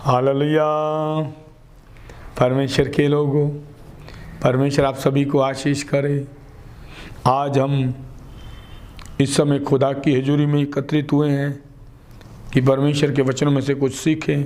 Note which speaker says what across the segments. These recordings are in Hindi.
Speaker 1: हालेलुया। परमेश्वर के लोगों, परमेश्वर आप सभी को आशीष करे। आज हम इस समय खुदा की हजूरी में एकत्रित हुए हैं कि परमेश्वर के वचनों में से कुछ सीखें।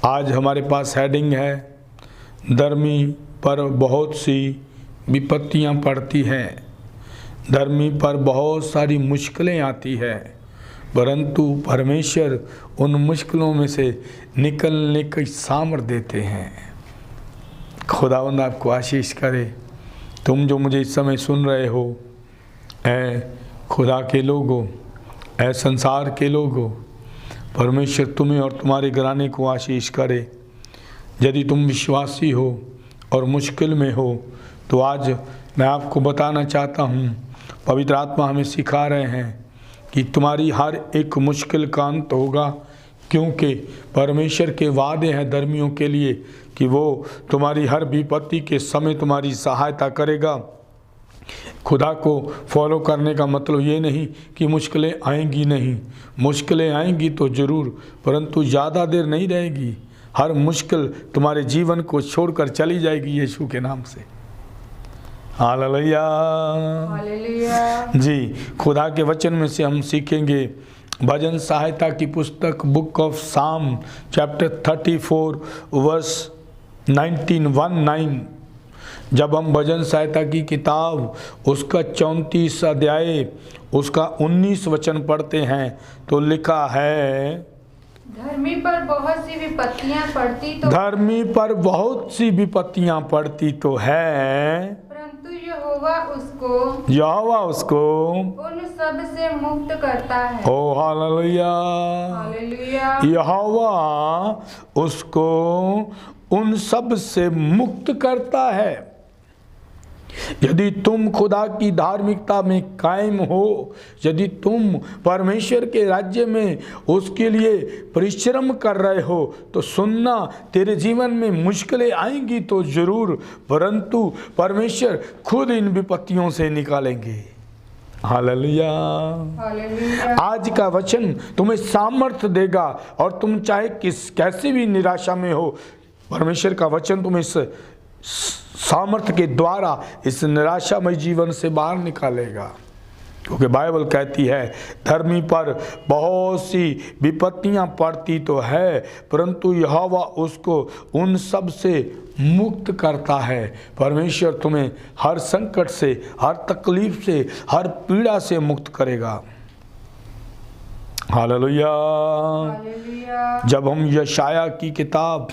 Speaker 1: आज हमारे पास हेडिंग है, धर्मी पर बहुत सी विपत्तियां पड़ती हैं। धर्मी पर बहुत सारी मुश्किलें आती हैं, परंतु परमेश्वर उन मुश्किलों में से निकलने की सामर्थ देते हैं। खुदावंद आपको आशीष करे। तुम जो मुझे इस समय सुन रहे हो, ऐ खुदा के लोगों, ऐ संसार के लोगों, परमेश्वर तुम्हें और तुम्हारे घराने को आशीष करे। यदि तुम विश्वासी हो और मुश्किल में हो तो आज मैं आपको बताना चाहता हूँ, पवित्र आत्मा हमें सिखा रहे हैं कि तुम्हारी हर एक मुश्किल का अंत होगा, क्योंकि परमेश्वर के वादे हैं धर्मियों के लिए कि वो तुम्हारी हर विपत्ति के समय तुम्हारी सहायता करेगा। खुदा को फॉलो करने का मतलब ये नहीं कि मुश्किलें आएंगी नहीं, मुश्किलें आएंगी तो ज़रूर, परंतु ज़्यादा देर नहीं रहेगी। हर मुश्किल तुम्हारे जीवन को छोड़कर चली जाएगी यीशु के नाम से। हालेलुया। जी, खुदा के वचन में से हम सीखेंगे भजन सहायता की पुस्तक बुक ऑफ साम चैप्टर 34 वर्स 19 जब हम भजन सहायता की किताब उसका 34 अध्याय उसका 19 वचन पढ़ते हैं तो लिखा है,
Speaker 2: धर्मी पर बहुत सी विपत्तियां पड़ती तो
Speaker 1: धर्मी पर बहुत सी विपत्तियां पड़ती तो है,
Speaker 2: परंतु यहोवा उसको उन सब से मुक्त करता है।
Speaker 1: ओ हालेलुया।
Speaker 2: हालेलुया।
Speaker 1: यहोवा उसको उन सब से मुक्त करता है। यदि तुम खुदा की धार्मिकता में कायम हो, यदि तुम परमेश्वर के राज्य में उसके लिए परिश्रम कर रहे हो तो सुनना, तेरे जीवन में मुश्किलें आएंगी तो जरूर, परंतु परमेश्वर खुद इन विपत्तियों से निकालेंगे। हालेलुया। आज का वचन तुम्हें सामर्थ्य देगा और तुम चाहे कैसे भी निराशा में हो, परमेश्वर का वचन तुम्हें इस सामर्थ्य के द्वारा इस निराशामय जीवन से बाहर निकालेगा। क्योंकि बाइबल कहती है, धर्मी पर बहुत सी विपत्तियां पड़ती तो है, परंतु यहोवा उसको उन सब से मुक्त करता है। परमेश्वर तुम्हें हर संकट से, हर तकलीफ से, हर पीड़ा से मुक्त करेगा। हालेलुया। जब हम यशाया की किताब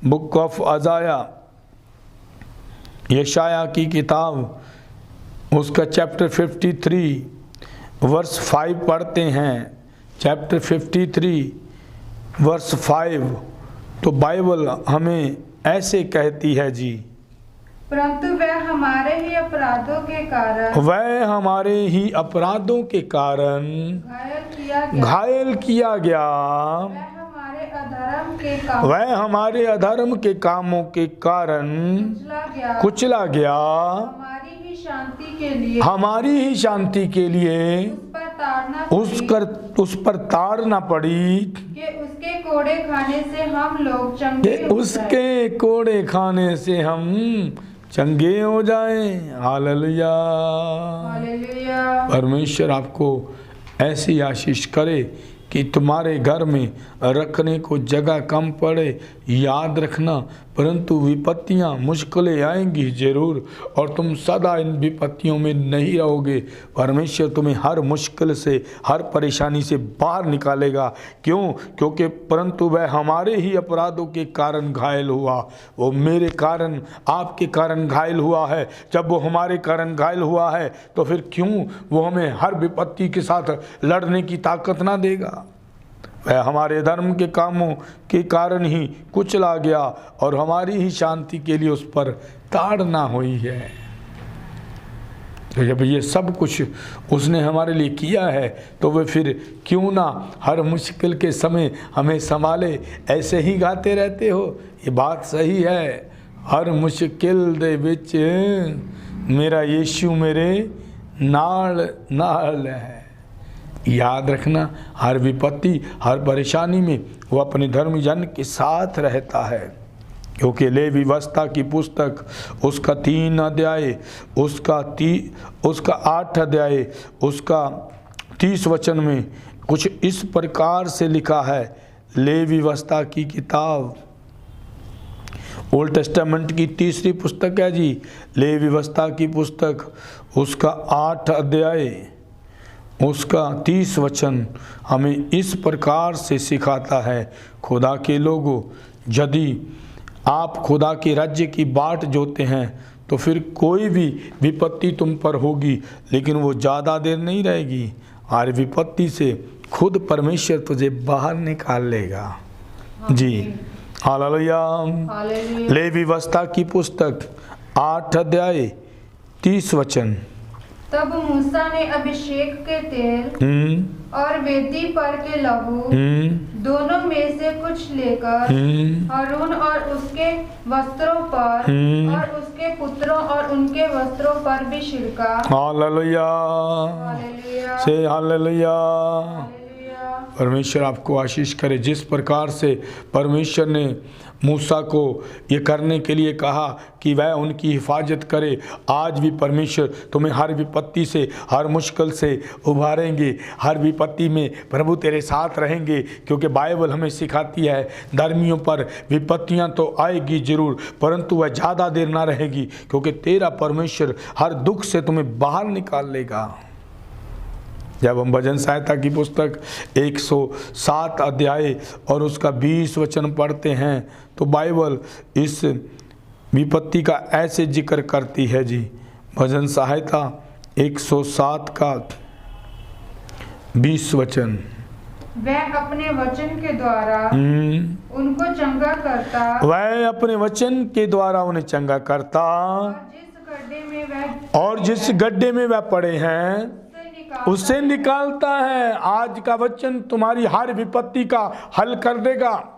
Speaker 1: बुक ऑफ अजाया, यशाया की किताब उसका चैप्टर 53 वर्स 5 पढ़ते हैं, चैप्टर 53 वर्स 5, तो बाइबल हमें ऐसे कहती है जी,
Speaker 2: परंतु वह हमारे ही अपराधों के कारण
Speaker 1: घायल किया गया, वह हमारे अधर्म के कामों के कारण कुचला गया, हमारी ही शांति के लिए उस पर ताड़ना पड़ी
Speaker 2: कि उसके कोड़े खाने से हम लोग
Speaker 1: चंगे हो जाएं। हालेलुया। परमेश्वर आपको ऐसी आशीष करे कि तुम्हारे घर में रखने को जगह कम पड़े। याद रखना, परंतु विपत्तियां, मुश्किलें आएंगी जरूर, और तुम सदा इन विपत्तियों में नहीं रहोगे। परमेश्वर तुम्हें हर मुश्किल से, हर परेशानी से बाहर निकालेगा। क्यों? क्योंकि परंतु वह हमारे ही अपराधों के कारण घायल हुआ। वो मेरे कारण, आपके कारण घायल हुआ है। जब वो हमारे कारण घायल हुआ है तो फिर क्यों वो हमें हर विपत्ति के साथ लड़ने की ताकत ना देगा? वह हमारे धर्म के कामों के कारण ही कुचला गया और हमारी ही शांति के लिए उस पर ताड़ना हुई है। तो जब ये सब कुछ उसने हमारे लिए किया है तो वह फिर क्यों ना हर मुश्किल के समय हमें संभाले। ऐसे ही गाते रहते हो, ये बात सही है। हर मुश्किल दे विच मेरा यीशु मेरे नाल नाल है। याद रखना, हर विपत्ति, हर परेशानी में वो अपने धर्मी जन के साथ रहता है। क्योंकि लेवी व्यवस्था की पुस्तक उसका 3 अध्याय, उसका 8 अध्याय, उसका 30 वचन में कुछ इस प्रकार से लिखा है। लेवी व्यवस्था की किताब ओल्ड टेस्टामेंट की तीसरी पुस्तक है जी, लेवी व्यवस्था की पुस्तक उसका 8 अध्याय, उसका 30 वचन हमें इस प्रकार से सिखाता है। खुदा के लोगों, यदि आप खुदा के राज्य की बाट जोते हैं तो फिर कोई भी विपत्ति तुम पर होगी, लेकिन वो ज़्यादा देर नहीं रहेगी। हर विपत्ति से खुद परमेश्वर तुझे बाहर निकाल लेगा जी। हालेलुया। लेवी व्यवस्था की पुस्तक 8 अध्याय 30 वचन।
Speaker 2: तब मूसा ने अभिषेक के तेल और वेदी पर के लहू दोनों में से कुछ लेकर हारून और उसके वस्त्रों पर और उसके पुत्रों और उनके वस्त्रों पर भी छिड़का।
Speaker 1: हालेलुया।
Speaker 2: हालेलुया।
Speaker 1: से हालेलुया।
Speaker 2: हालेलुया।
Speaker 1: परमेश्वर आपको आशीष करे। जिस प्रकार से परमेश्वर ने मूसा को ये करने के लिए कहा कि वह उनकी हिफाजत करे, आज भी परमेश्वर तुम्हें हर विपत्ति से, हर मुश्किल से उभारेंगे। हर विपत्ति में प्रभु तेरे साथ रहेंगे, क्योंकि बाइबल हमें सिखाती है धर्मियों पर विपत्तियां तो आएगी जरूर, परंतु वह ज़्यादा देर ना रहेगी, क्योंकि तेरा परमेश्वर हर दुख से तुम्हें बाहर निकाल लेगा। जब हम भजन सहायता की पुस्तक 107 अध्याय और उसका 20 वचन पढ़ते हैं तो बाइबल इस विपत्ति का ऐसे जिक्र करती है जी। भजन सहायता 107 का 20 वचन।
Speaker 2: वह अपने वचन के द्वारा उनको चंगा करता,
Speaker 1: वह अपने वचन के द्वारा उन्हें चंगा करता, और जिस गड्ढे में वह पड़े हैं उसे निकालता है। आज का वचन तुम्हारी हर विपत्ति का हल कर देगा।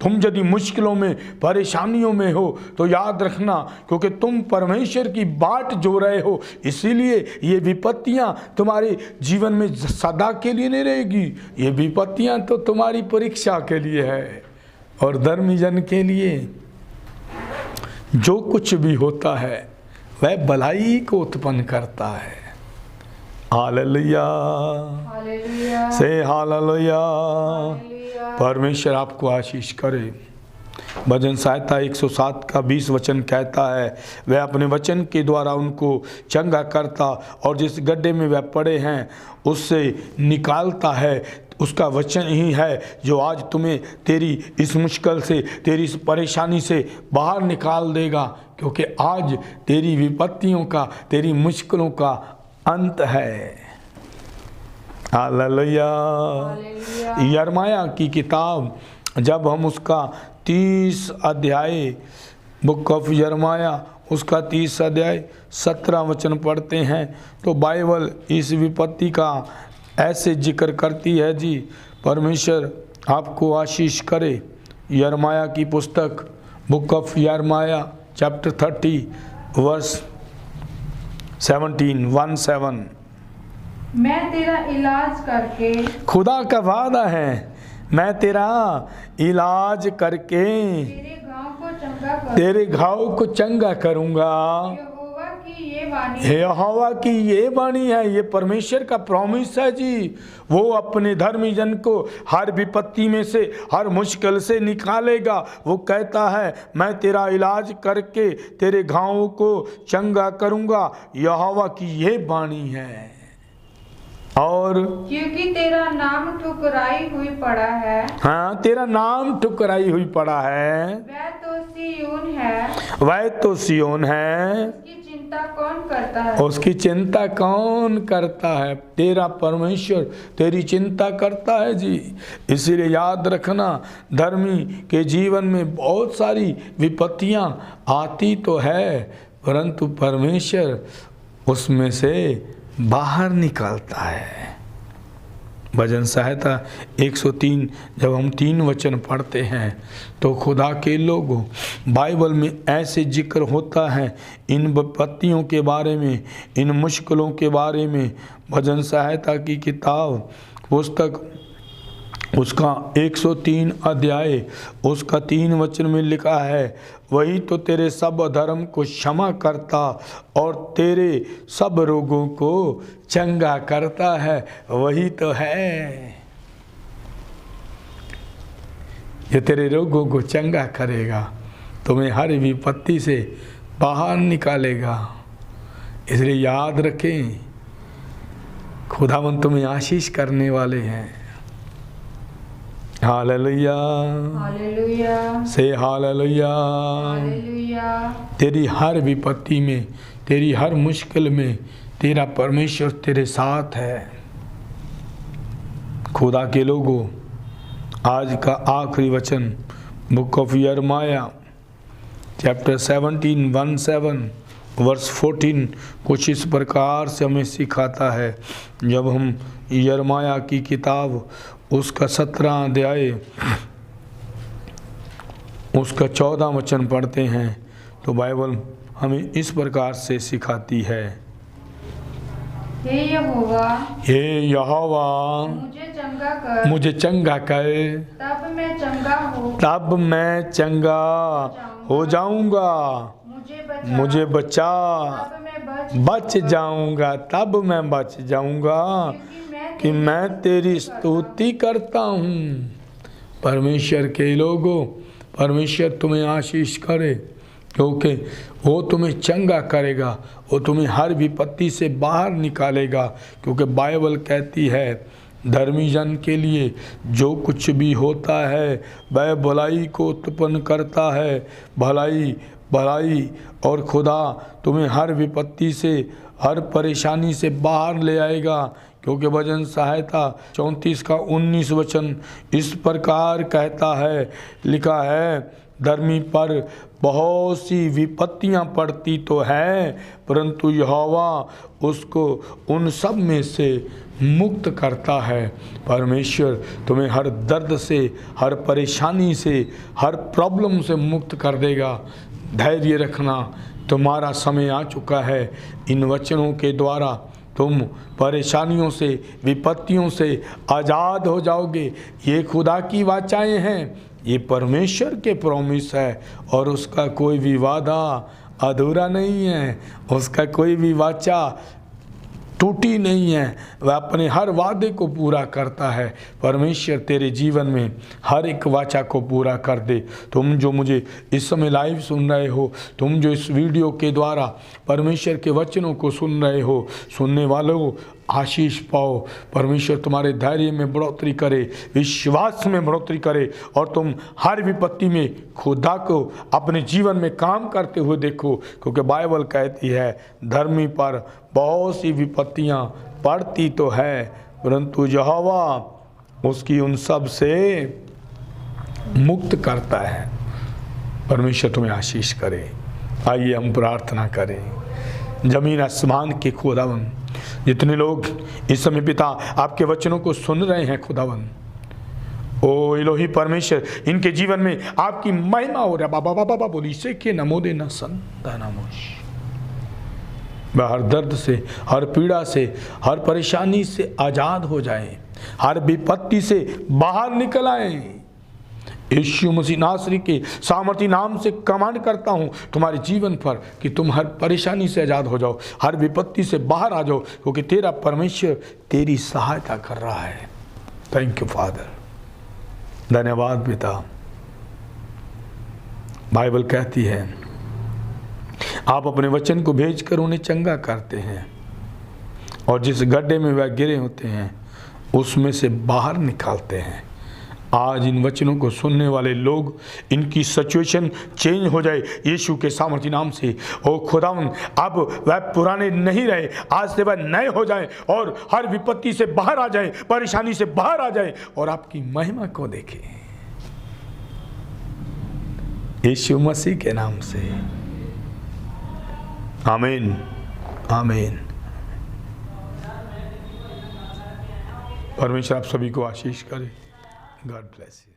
Speaker 1: तुम यदि मुश्किलों में, परेशानियों में हो तो याद रखना, क्योंकि तुम परमेश्वर की बाट जो रहे हो, इसीलिए ये विपत्तियां तुम्हारे जीवन में सदा के लिए नहीं रहेगी। ये विपत्तियां तो तुम्हारी परीक्षा के लिए है, और धर्मी जन के लिए जो कुछ भी होता है वह भलाई को उत्पन्न करता है। हालेलुया। से हालेलुया। परमेश्वर आपको आशीष करे। भजन सहायता 107 का 20 वचन कहता है, वह अपने वचन के द्वारा उनको चंगा करता, और जिस गड्ढे में वह पड़े हैं उससे निकालता है। उसका वचन ही है जो आज तुम्हें तेरी इस मुश्किल से, तेरी इस परेशानी से बाहर निकाल देगा, क्योंकि आज तेरी विपत्तियों का, तेरी मुश्किलों का अंत है। हालेलुया। यिर्मयाह की किताब जब हम उसका 30 अध्याय, बुक ऑफ यिर्मयाह उसका 30 अध्याय 17 वचन पढ़ते हैं तो बाइबल इस विपत्ति का ऐसे जिक्र करती है जी। परमेश्वर आपको आशीष करे। यिर्मयाह की पुस्तक बुक ऑफ यिर्मयाह चैप्टर 30 वर्स 17
Speaker 2: मैं तेरा इलाज करके,
Speaker 1: खुदा का वादा है, मैं तेरा इलाज करके तेरे घाव को चंगा करूंगा। यहोवा की ये वाणी है, ये परमेश्वर का प्रॉमिस है जी। वो अपने धर्मी जन को हर विपत्ति में से, हर मुश्किल से निकालेगा। वो कहता है, मैं तेरा इलाज करके तेरे घावों को चंगा करूंगा। यहोवा की ये वाणी है। और
Speaker 2: क्योंकि तेरा नाम ठुकराई हुई पड़ा है,
Speaker 1: हाँ, तेरा नाम ठुकराई हुई पड़ा है,
Speaker 2: वह तो सिय्योन है,
Speaker 1: वह तो सिय्योन है,
Speaker 2: उसकी चिंता कौन करता है,
Speaker 1: उसकी चिंता कौन करता है। तेरा परमेश्वर तेरी चिंता करता है जी। इसीलिए याद रखना, धर्मी के जीवन में बहुत सारी विपत्तियां आती तो है, परंतु परमेश्वर उसमें से बाहर निकालता है। भजन सहायता 103 जब हम 3 वचन पढ़ते हैं तो खुदा के लोगों, बाइबल में ऐसे जिक्र होता है इन विपत्तियों के बारे में, इन मुश्किलों के बारे में। भजन सहायता की किताब पुस्तक उसका 103 अध्याय उसका 3 वचन में लिखा है, वही तो तेरे सब अधर्म को क्षमा करता और तेरे सब रोगों को चंगा करता है। वही तो है, ये तेरे रोगों को चंगा करेगा, तुम्हें हर विपत्ति से बाहर निकालेगा। इसलिए याद रखें, खुदावंद तुम्हें आशीष करने वाले हैं। हालेलुया,
Speaker 2: हालेलुया,
Speaker 1: से हालेलुया।
Speaker 2: हालेलुया।
Speaker 1: तेरी हर विपत्ति में, तेरी हर मुश्किल में तेरा परमेश्वर तेरे साथ है। खुदा के लोगों, आज का आखिरी वचन बुक ऑफ यिर्मयाह चैप्टर 17 1-7 वर्स 14 कुछ इस प्रकार से हमें सिखाता है। जब हम यिर्मयाह की किताब उसका 17 अध्याय उसका 14 वचन पढ़ते हैं तो बाइबल हमें इस प्रकार से सिखाती है,
Speaker 2: हे यहोवा,
Speaker 1: हे यहोवा, मुझे चंगा कर,
Speaker 2: तब मैं चंगा
Speaker 1: तब मैं चंगा हो जाऊंगा। मुझे बचा,
Speaker 2: तब मैं
Speaker 1: बच जाऊंगा, तब मैं बच जाऊंगा कि मैं तेरी स्तुति करता हूँ। परमेश्वर के लोगों, परमेश्वर तुम्हें आशीष करे, क्योंकि वो तुम्हें चंगा करेगा, वो तुम्हें हर विपत्ति से बाहर निकालेगा। क्योंकि बाइबल कहती है धर्मी जन के लिए जो कुछ भी होता है वह भलाई को उत्पन्न करता है, भलाई भलाई। और खुदा तुम्हें हर विपत्ति से, हर परेशानी से बाहर ले आएगा। क्योंकि भजन सहायता 34 का 19 वचन इस प्रकार कहता है, लिखा है, धर्मी पर बहुत सी विपत्तियां पड़ती तो हैं, परंतु यहोवा उसको उन सब में से मुक्त करता है। परमेश्वर तुम्हें हर दर्द से, हर परेशानी से, हर प्रॉब्लम से मुक्त कर देगा। धैर्य रखना, तुम्हारा समय आ चुका है। इन वचनों के द्वारा तुम परेशानियों से, विपत्तियों से आज़ाद हो जाओगे। ये खुदा की वाचाएं हैं, ये परमेश्वर के प्रॉमिस है, और उसका कोई भी वादा अधूरा नहीं है, उसका कोई भी वाचा टूटी नहीं है, वह अपने हर वादे को पूरा करता है। परमेश्वर तेरे जीवन में हर एक वाचा को पूरा कर दे। तुम जो मुझे इस समय लाइव सुन रहे हो, तुम जो इस वीडियो के द्वारा परमेश्वर के वचनों को सुन रहे हो, सुनने वालों आशीष पाओ। परमेश्वर तुम्हारे धैर्य में बढ़ोतरी करे, विश्वास में बढ़ोतरी करे, और तुम हर विपत्ति में खुदा को अपने जीवन में काम करते हुए देखो। क्योंकि बाइबल कहती है धर्मी पर बहुत सी विपत्तियां पड़ती तो है, परंतु यहोवा उसकी उन सब से मुक्त करता है। परमेश्वर तुम्हें आशीष करे। आइए हम प्रार्थना करें। जमीन आसमान के खुदावन, जितने लोग इस समय पिता आपके वचनों को सुन रहे हैं खुदावन, ओ इलोही परमेश्वर, इनके जीवन में आपकी महिमा हो रहा। बाबा बाबा बाबा बोली से के नमो देना संता नमोश। वह हर दर्द से, हर पीड़ा से, हर परेशानी से आजाद हो जाए, हर विपत्ति से बाहर निकल आए। यीशु मसीह नासरी के सामर्थी नाम से कमांड करता हूँ तुम्हारे जीवन पर कि तुम हर परेशानी से आज़ाद हो जाओ, हर विपत्ति से बाहर आ जाओ, क्योंकि तेरा परमेश्वर तेरी सहायता कर रहा है। थैंक यू फादर, धन्यवाद पिता। बाइबल कहती है आप अपने वचन को भेजकर उन्हें चंगा करते हैं, और जिस गड्ढे में वह गिरे होते हैं उसमें से बाहर निकालते हैं। आज इन वचनों को सुनने वाले लोग, इनकी सिचुएशन चेंज हो जाए यीशु के सामर्थी नाम से। ओ खुदावन, अब वह पुराने नहीं रहे, आज से वह नए हो जाए और हर विपत्ति से बाहर आ जाए, परेशानी से बाहर आ जाए और आपकी महिमा को देखें यीशु मसीह के नाम से। आमीन, आमीन। परमेश्वर आप सभी को आशीष करे। God bless you.